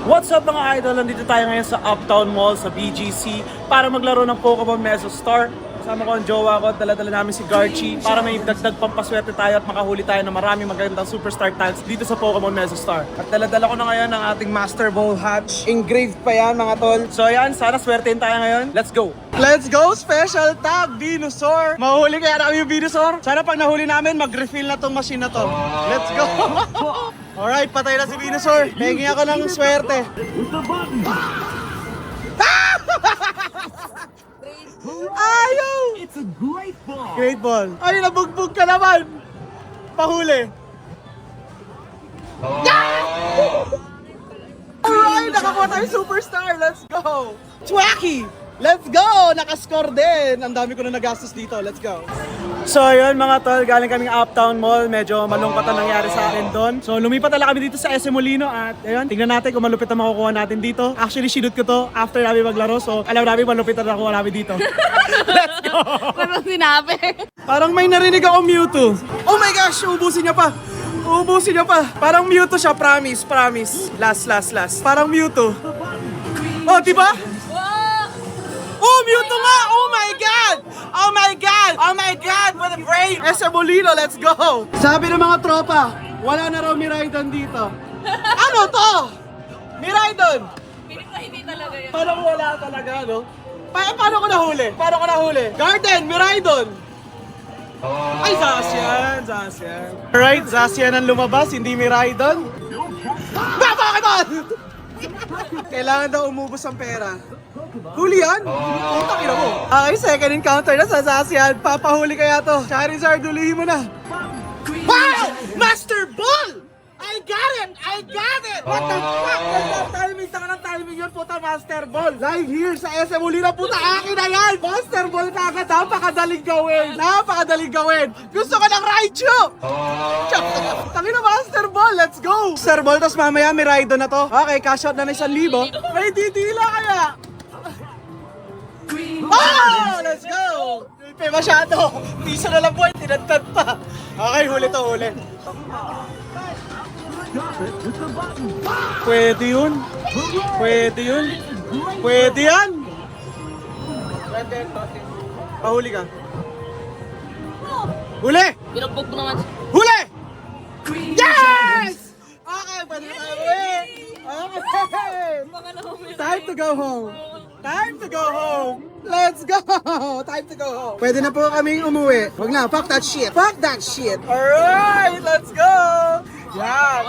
What's up mga idol? Nandito tayo ngayon sa Uptown Mall sa BGC para maglaro ng Pokemon Meso Star. Kasama ko ang jowa ko, dala-dala namin si Garchi para may dagdag pampaswerte tayo at makahuli tayo ng maraming magandang superstar tags dito sa Pokemon Meso Star. At dala-dala ko na ngayon ang ating Master Ball hatch. Engraved pa yan mga tol. So ayan, sana swertein tayo ngayon. Let's go! Let's go! Special tag, Venusaur! Mahuli kaya na kami yung Venusaur? Sana pag nahuli namin, mag-refill na tong machine na to. Let's go! Alright, patay na si Venusaur. Pengi ako ng swerte. Ayaw! It's a great ball. Great ball. Ay, nabugbog ka naman. Pahuli. Alright, nakakuha tayo superstar. Let's go. Twacky! Let's go! Nakascore din. Ang dami ko na nagastos dito. Let's go. So ayun mga tol, galing kaming Uptown Mall. Medyo malungkot ang nangyari sa akin doon. So lumipat na kami dito sa SM Molino at ayun, tingnan natin kung malupit ang makukuha natin dito. Actually, sinut ko to after namin maglaro. So alam namin malupit ang nakuha namin dito. Let's go! Parang sinabi. Parang may narinig ako Mewtwo. Oh my gosh, ubusin niya pa. Ubusin niya pa. Parang Mewtwo siya, promise, promise. Last. Parang Mewtwo. Oh, di ba? Oh, Mewtwo nga! Oh my God! Oh my God! Oh my God! What a brain! SM Molino, let's go! Sabi ng mga tropa, wala na raw Miraidon dito. Ano to? Miraidon! Piling ko hindi talaga yan. Parang wala talaga, no? Paano ko nahuli? Garden, Miraidon! Ay, Zacian! Alright, Zacian ang lumabas, hindi Miraidon. Bakit? Kailangan daw umubos ang pera. Huli yan? Puta kina mo. Okay, second encounter na sa Zacian. Papahuli kaya to. Charizard, hulihin mo na. Wow! Master Ball! I got it! What the fuck? Timing, taka ng timing yun, puta, Master Ball. Live here sa SM Molino, puta, akin na yan! Master Ball kagad, napakadaling gawin. Gusto ko ng Raichu! Tangin na Master Ball, let's go! Master Ball, tapos mamaya may Raidon na to. Okay, cash out na 1,000. May didila kaya! Oh! Let's go! Pilpe masyado! Piso na lang po, tinantad pa. Okay, huli. Pwede yan! Pahuli ka. Huli! Pinagbog mo naman. Huli! Yes! Okay, pwede na tayo uwi. Okay! Time to go home. Let's go! Time to go home. Pwede na po kaming umuwi. Wag na, fuck that shit. Alright, let's go! Yan!